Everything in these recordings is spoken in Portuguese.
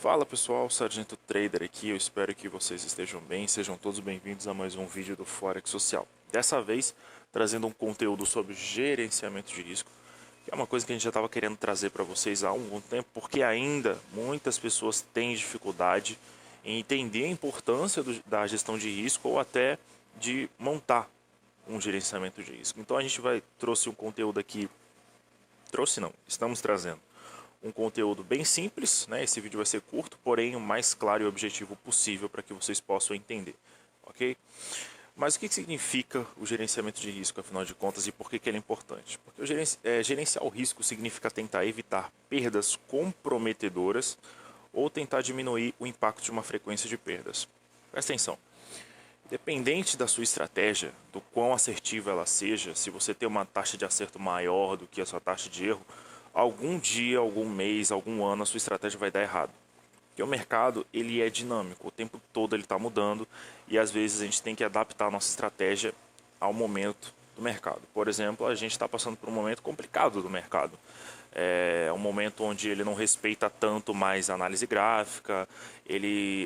Fala pessoal, Sargento Trader aqui, eu espero que vocês estejam bem, sejam todos bem-vindos a mais um vídeo do Forex Social. Dessa vez, trazendo um conteúdo sobre gerenciamento de risco, que é uma coisa que a gente já estava querendo trazer para vocês há algum tempo, porque ainda muitas pessoas têm dificuldade em entender a importância da gestão de risco ou até de montar um gerenciamento de risco. Então a gente trouxe um conteúdo aqui, trouxe não, estamos trazendo um conteúdo bem simples, né? Esse vídeo vai ser curto, porém o mais claro e objetivo possível para que vocês possam entender, ok? Mas o que significa o gerenciamento de risco, afinal de contas, e por que ele é importante? Porque gerenciar o risco significa tentar evitar perdas comprometedoras ou tentar diminuir o impacto de uma frequência de perdas. Presta atenção. Dependente da sua estratégia, do quão assertiva ela seja, se você tem uma taxa de acerto maior do que a sua taxa de erro, algum dia, algum mês, algum ano a sua estratégia vai dar errado. Porque o mercado ele é dinâmico, o tempo todo ele está mudando e às vezes a gente tem que adaptar a nossa estratégia ao momento do mercado. Por exemplo, a gente está passando por um momento complicado do mercado. É um momento onde ele não respeita tanto mais a análise gráfica,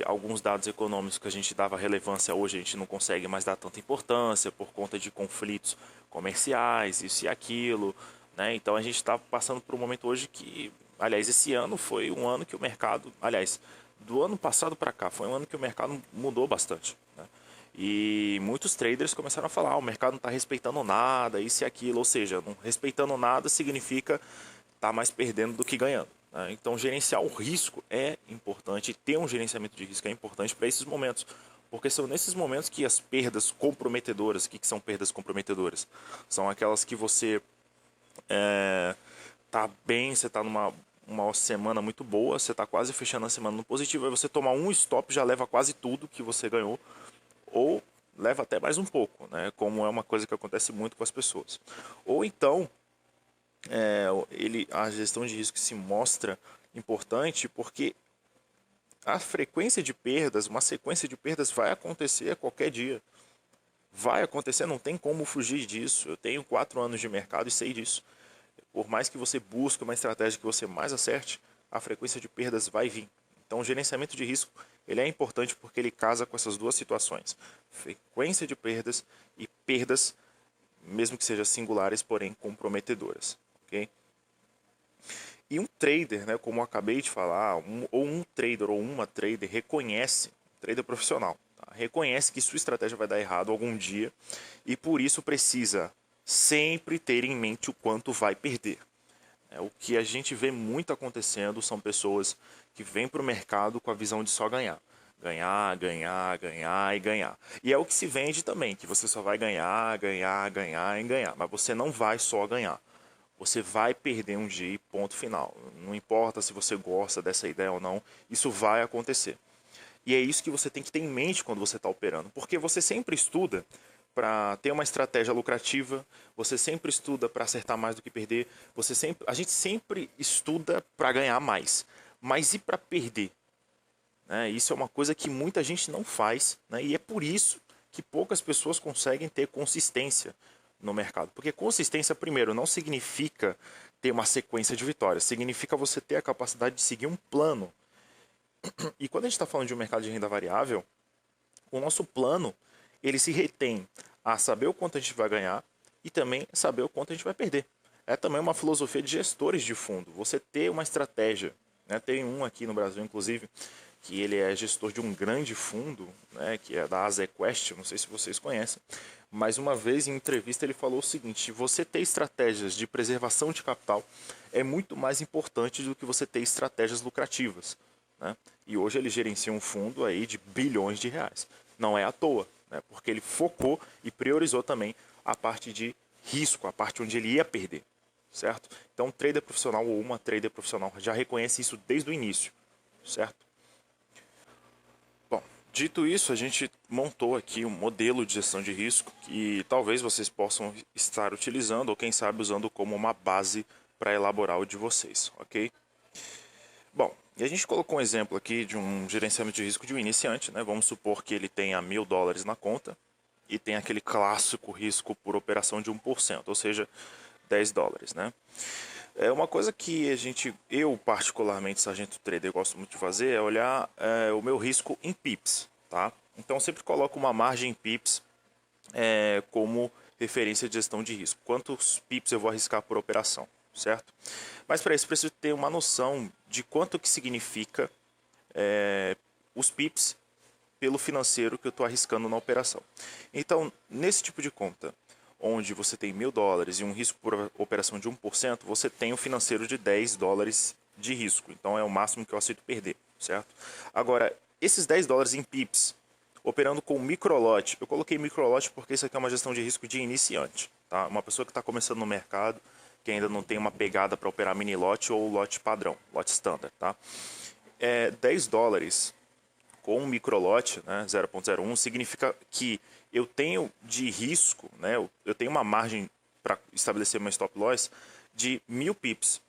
alguns dados econômicos que a gente dava relevância hoje a gente não consegue mais dar tanta importância por conta de conflitos comerciais, isso e aquilo, né? Então a gente está passando por um momento hoje que, aliás, esse ano foi um ano que o mercado, aliás, do ano passado para cá, foi um ano que o mercado mudou bastante, né? E muitos traders começaram a falar, o mercado não está respeitando nada, isso e aquilo, ou seja, não respeitando nada significa estar mais perdendo do que ganhando, né? Então gerenciar o risco é importante, ter um gerenciamento de risco é importante para esses momentos, porque são nesses momentos que as perdas comprometedoras, o que são perdas comprometedoras? São aquelas que você tá bem, você tá numa uma semana muito boa, você tá quase fechando a semana no positivo, aí você toma um stop já leva quase tudo que você ganhou, ou leva até mais um pouco, né? Como é uma coisa que acontece muito com as pessoas. Ou então, a gestão de risco se mostra importante porque a frequência de perdas, uma sequência de perdas vai acontecer a qualquer dia. Vai acontecer, não tem como fugir disso. Eu tenho 4 anos de mercado e sei disso. Por mais que você busque uma estratégia que você mais acerte, a frequência de perdas vai vir. Então, o gerenciamento de risco ele é importante porque ele casa com essas duas situações. Frequência de perdas e perdas, mesmo que sejam singulares, porém comprometedoras. Okay? E um trader, né, como eu acabei de falar, um trader ou uma trader reconhece, trader profissional, tá? Reconhece que sua estratégia vai dar errado algum dia e por isso precisa sempre ter em mente o quanto vai perder. O que a gente vê muito acontecendo são pessoas que vêm para o mercado com a visão de só ganhar. Ganhar, ganhar, ganhar e ganhar. E é o que se vende também, que você só vai ganhar, ganhar, ganhar e ganhar. Mas você não vai só ganhar. Você vai perder um dia e ponto final. Não importa se você gosta dessa ideia ou não, isso vai acontecer. E é isso que você tem que ter em mente quando você está operando, porque você sempre estuda para ter uma estratégia lucrativa, você sempre estuda para acertar mais do que perder, a gente sempre estuda para ganhar mais, mas e para perder? Né? Isso é uma coisa que muita gente não faz, né? E é por isso que poucas pessoas conseguem ter consistência no mercado. Porque consistência, primeiro, não significa ter uma sequência de vitórias, significa você ter a capacidade de seguir um plano. E quando a gente está falando de um mercado de renda variável, o nosso plano ele se retém a saber o quanto a gente vai ganhar e também saber o quanto a gente vai perder. É também uma filosofia de gestores de fundo. Você ter uma estratégia, né? Tem um aqui no Brasil, inclusive, que ele é gestor de um grande fundo, né? Que é da AZQuest, não sei se vocês conhecem, mas uma vez em entrevista ele falou o seguinte: você ter estratégias de preservação de capital é muito mais importante do que você ter estratégias lucrativas, né? E hoje ele gerencia um fundo aí de bilhões de reais. Não é à toa, né? Porque ele focou e priorizou também a parte de risco, a parte onde ele ia perder, certo? Então, um trader profissional ou uma trader profissional já reconhece isso desde o início, certo? Bom, dito isso, a gente montou aqui um modelo de gestão de risco que talvez vocês possam estar utilizando ou quem sabe usando como uma base para elaborar o de vocês, ok? Bom, e a gente colocou um exemplo aqui de um gerenciamento de risco de um iniciante, né? Vamos supor que ele tenha US$ 1.000 na conta e tem aquele clássico risco por operação de 1%, ou seja, US$ 10, né? É uma coisa que eu particularmente, sargento trader, gosto muito de fazer é olhar o meu risco em pips, tá? Então eu sempre coloco uma margem em pips como referência de gestão de risco. Quantos pips eu vou arriscar por operação, certo? Mas para isso preciso ter uma noção de quanto que significa os pips pelo financeiro que eu estou arriscando na operação. Então, nesse tipo de conta, onde você tem $1.000 e um risco por operação de 1%, você tem um financeiro de $10 de risco. Então, é o máximo que eu aceito perder, certo? Agora, esses $10 em pips, operando com microlote, eu coloquei microlote porque isso aqui é uma gestão de risco de iniciante, tá? Uma pessoa que está começando no mercado, que ainda não tem uma pegada para operar mini lote ou lote padrão, lote standard, tá? $10 com um microlote, né, 0,01, significa que eu tenho de risco, né, eu tenho uma margem para estabelecer meu stop loss de 1.000 pips.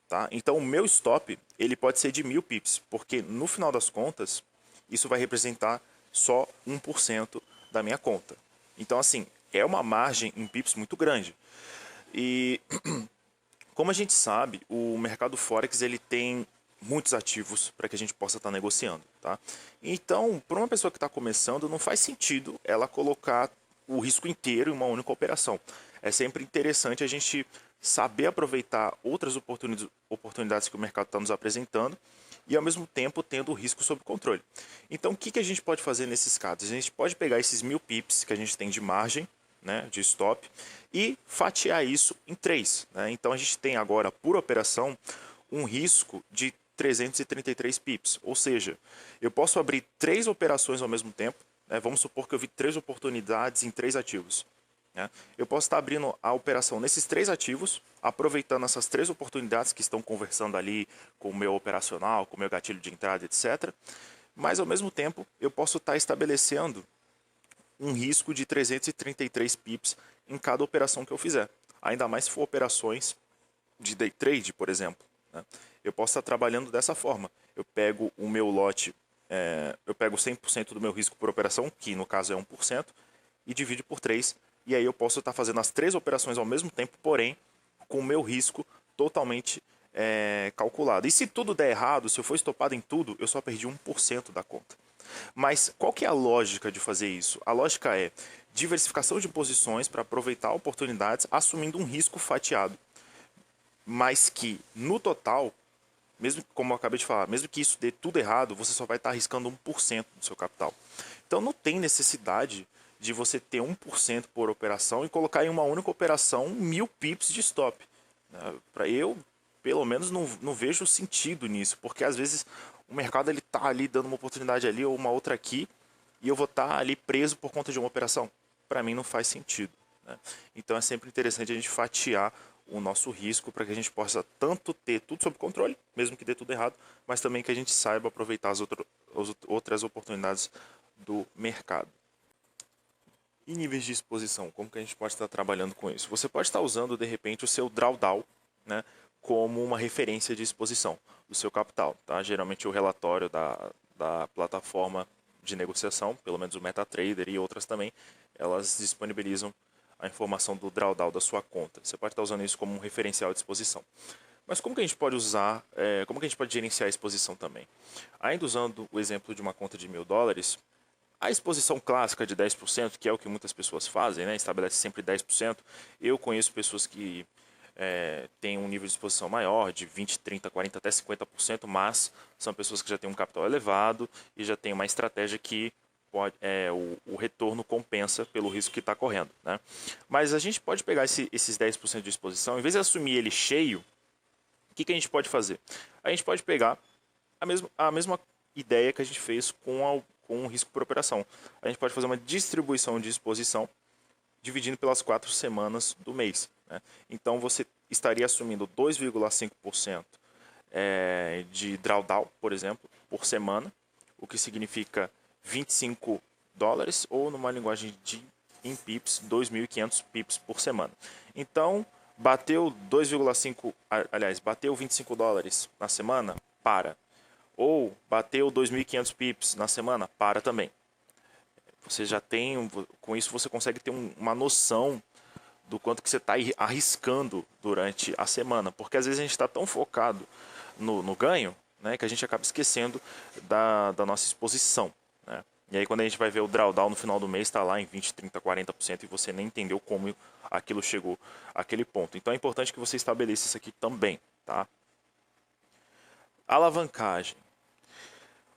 Tá? Então o meu stop ele pode ser de 1.000 pips, porque no final das contas isso vai representar só 1% da minha conta. Então assim, é uma margem em pips muito grande. E como a gente sabe, o mercado Forex ele tem muitos ativos para que a gente possa estar negociando. Tá? Então, para uma pessoa que está começando, não faz sentido ela colocar o risco inteiro em uma única operação. É sempre interessante a gente saber aproveitar outras oportunidades que o mercado está nos apresentando e, ao mesmo tempo, tendo o risco sob controle. Então, o que a gente pode fazer nesses casos? A gente pode pegar esses 1.000 pips que a gente tem de margem, né, de stop, e fatiar isso em três. Né? Então a gente tem agora, por operação, um risco de 333 pips. Ou seja, eu posso abrir três operações ao mesmo tempo. Né? Vamos supor que eu vi três oportunidades em três ativos. Né? Eu posso estar abrindo a operação nesses três ativos, aproveitando essas três oportunidades que estão conversando ali com o meu operacional, com o meu gatilho de entrada, etc. Mas, ao mesmo tempo, eu posso estar estabelecendo um risco de 333 pips em cada operação que eu fizer. Ainda mais se for operações de day trade, por exemplo. Né? Eu posso estar trabalhando dessa forma. Eu pego o meu lote, eu pego 100% do meu risco por operação, que no caso é 1%, e divido por 3. E aí eu posso estar fazendo as três operações ao mesmo tempo, porém, com o meu risco totalmente calculado. E se tudo der errado, se eu for estopado em tudo, eu só perdi 1% da conta. Mas qual que é a lógica de fazer isso? A lógica é diversificação de posições para aproveitar oportunidades, assumindo um risco fatiado. Mas que, no total, mesmo como eu acabei de falar, mesmo que isso dê tudo errado, você só vai estar arriscando 1% do seu capital. Então não tem necessidade de você ter 1% por operação e colocar em uma única operação 1.000 pips de stop. Para eu, pelo menos, não vejo sentido nisso, porque às vezes o mercado ele tá ali dando uma oportunidade ali ou uma outra aqui e eu vou estar ali preso por conta de uma operação. Para mim não faz sentido. Né? Então é sempre interessante a gente fatiar o nosso risco para que a gente possa tanto ter tudo sob controle, mesmo que dê tudo errado, mas também que a gente saiba aproveitar as outras oportunidades do mercado. E níveis de exposição, como que a gente pode estar trabalhando com isso? Você pode estar usando, de repente, o seu drawdown, né, como uma referência de exposição do seu capital. Tá? Geralmente o relatório da plataforma de negociação, pelo menos o MetaTrader e outras também, elas disponibilizam a informação do drawdown da sua conta. Você pode estar usando isso como um referencial de exposição. Mas como que a gente pode usar, como que a gente pode gerenciar a exposição também? Ainda usando o exemplo de uma conta de $1.000, a exposição clássica de 10%, que é o que muitas pessoas fazem, né? Estabelece sempre 10%. Eu conheço pessoas que têm um nível de exposição maior, de 20, 30, 40, até 50%, mas são pessoas que já têm um capital elevado e já têm uma estratégia que o retorno compensa pelo risco que está correndo. Né? Mas a gente pode pegar esses 10% de exposição, em vez de assumir ele cheio, o que a gente pode fazer? A gente pode pegar a mesma ideia que a gente fez com o risco por operação. A gente pode fazer uma distribuição de exposição dividindo pelas 4 semanas do mês. Né? Então você estaria assumindo 2,5% de drawdown, por exemplo, por semana, o que significa $25, ou numa linguagem em pips, 2.500 pips por semana. Então, bateu 2,5, aliás, bateu $25 na semana, para. Ou bateu 2.500 pips na semana, para também. Você já tem, com isso você consegue ter uma noção do quanto que você está arriscando durante a semana. Porque às vezes a gente está tão focado no ganho, né, que a gente acaba esquecendo da nossa exposição, né? E aí quando a gente vai ver o drawdown no final do mês, está lá em 20, 30, 40% e você nem entendeu como aquilo chegou àquele ponto. Então é importante que você estabeleça isso aqui também, tá? Alavancagem.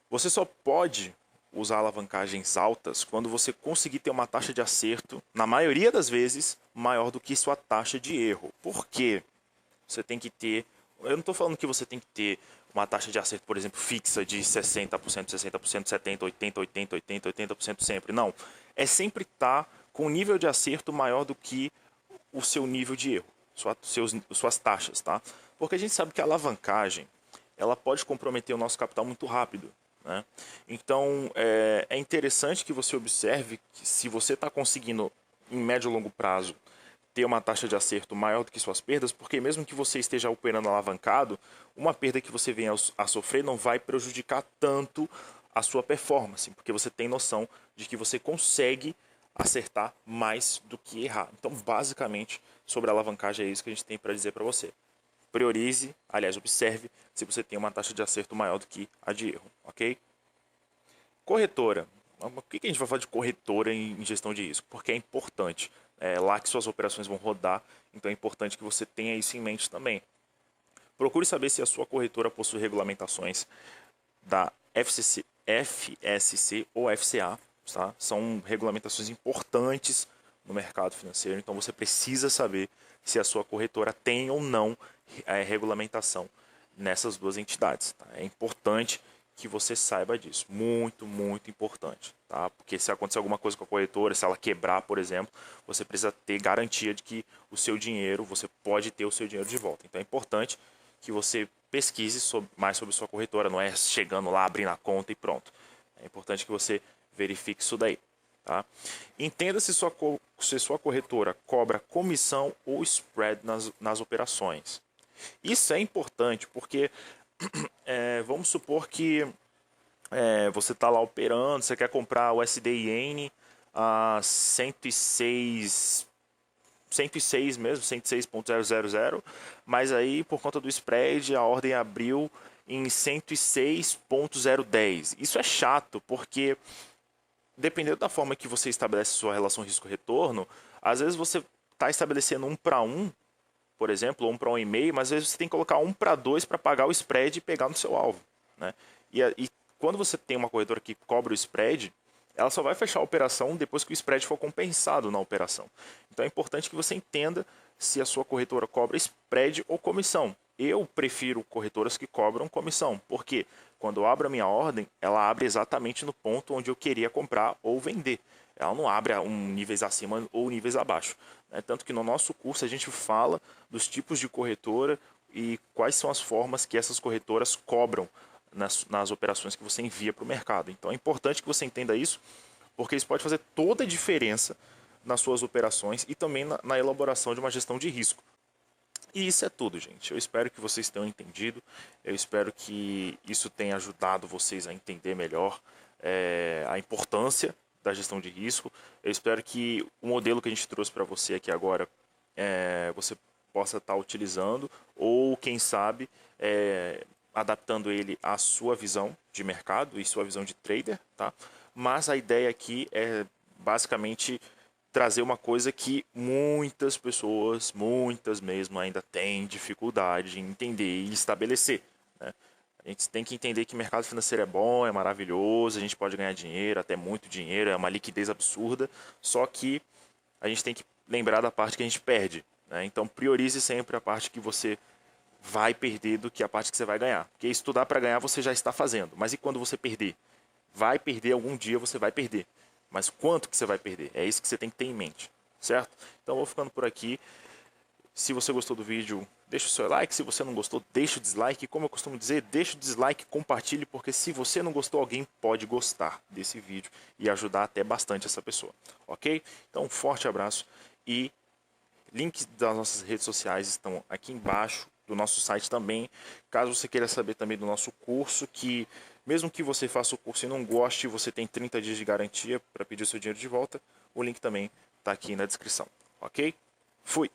Você só pode usar alavancagens altas quando você conseguir ter uma taxa de acerto, na maioria das vezes, maior do que sua taxa de erro. Por quê? Você tem que ter... Eu não estou falando que você tem que ter uma taxa de acerto, por exemplo, fixa de 60%, 60%, 70%, 80%, 80%, 80%, 80% sempre. Não. É sempre estar com um nível de acerto maior do que o seu nível de erro, suas taxas, tá? Porque a gente sabe que a alavancagem, ela pode comprometer o nosso capital muito rápido, né? Então, é interessante que você observe que se você está conseguindo, em médio e longo prazo, ter uma taxa de acerto maior do que suas perdas, porque mesmo que você esteja operando alavancado, uma perda que você venha a sofrer não vai prejudicar tanto a sua performance, porque você tem noção de que você consegue acertar mais do que errar. Então, basicamente, sobre a alavancagem é isso que a gente tem para dizer para você. Priorize, aliás, observe se você tem uma taxa de acerto maior do que a de erro, ok? Corretora. Por que a gente vai falar de corretora em gestão de risco? Porque é importante. É lá que suas operações vão rodar, então é importante que você tenha isso em mente também. Procure saber se a sua corretora possui regulamentações da FSC ou FCA, tá? São regulamentações importantes no mercado financeiro, então você precisa saber se a sua corretora tem ou não regulamentação nessas duas entidades. Tá? É importante que você saiba disso, muito, muito importante, tá? Porque se acontecer alguma coisa com a corretora, se ela quebrar, por exemplo, você precisa ter garantia de que o seu dinheiro, você pode ter o seu dinheiro de volta. Então é importante que você pesquise mais sobre sua corretora, não é chegando lá, abrindo a conta e pronto. É importante que você verifique isso daí. Tá? Entenda se sua corretora cobra comissão ou spread nas operações. Isso é importante porque vamos supor que você está lá operando, você quer comprar o SDIN a 106 mesmo, 106.000, mas aí por conta do spread a ordem abriu em 106.010. Isso é chato, porque dependendo da forma que você estabelece sua relação risco-retorno, às vezes você está estabelecendo 1 para 1, por exemplo, ou 1 para 1,5, mas às vezes você tem que colocar 1 para 2 para pagar o spread e pegar no seu alvo, né? E quando você tem uma corretora que cobra o spread, ela só vai fechar a operação depois que o spread for compensado na operação. Então é importante que você entenda se a sua corretora cobra spread ou comissão. Eu prefiro corretoras que cobram comissão, porque quando eu abro a minha ordem, ela abre exatamente no ponto onde eu queria comprar ou vender. Ela não abre níveis acima ou níveis abaixo. Né? Tanto que no nosso curso a gente fala dos tipos de corretora e quais são as formas que essas corretoras cobram nas operações que você envia para o mercado. Então é importante que você entenda isso, porque isso pode fazer toda a diferença nas suas operações e também na elaboração de uma gestão de risco. E isso é tudo, gente. Eu espero que vocês tenham entendido. Eu espero que isso tenha ajudado vocês a entender melhor a importância da gestão de risco. Eu espero que o modelo que a gente trouxe para você aqui agora você possa estar utilizando ou, quem sabe, adaptando ele à sua visão de mercado e sua visão de trader, tá? Mas a ideia aqui é basicamente trazer uma coisa que muitas pessoas, muitas mesmo, ainda têm dificuldade em entender e estabelecer, né? A gente tem que entender que mercado financeiro é bom, é maravilhoso, a gente pode ganhar dinheiro, até muito dinheiro, é uma liquidez absurda, só que a gente tem que lembrar da parte que a gente perde, né? Então priorize sempre a parte que você vai perder do que a parte que você vai ganhar. Porque estudar para ganhar você já está fazendo, mas e quando você perder? Vai perder algum dia, você vai perder. Mas quanto que você vai perder? É isso que você tem que ter em mente, certo? Então eu vou ficando por aqui. Se você gostou do vídeo, deixa o seu like. Se você não gostou, deixa o dislike. Como eu costumo dizer, deixa o dislike, compartilhe, porque se você não gostou, alguém pode gostar desse vídeo e ajudar até bastante essa pessoa, ok? Então um forte abraço e links das nossas redes sociais estão aqui embaixo, do nosso site também. Caso você queira saber também do nosso curso, que mesmo que você faça o curso e não goste, você tem 30 dias de garantia para pedir o seu dinheiro de volta. O link também está aqui na descrição, ok? Fui.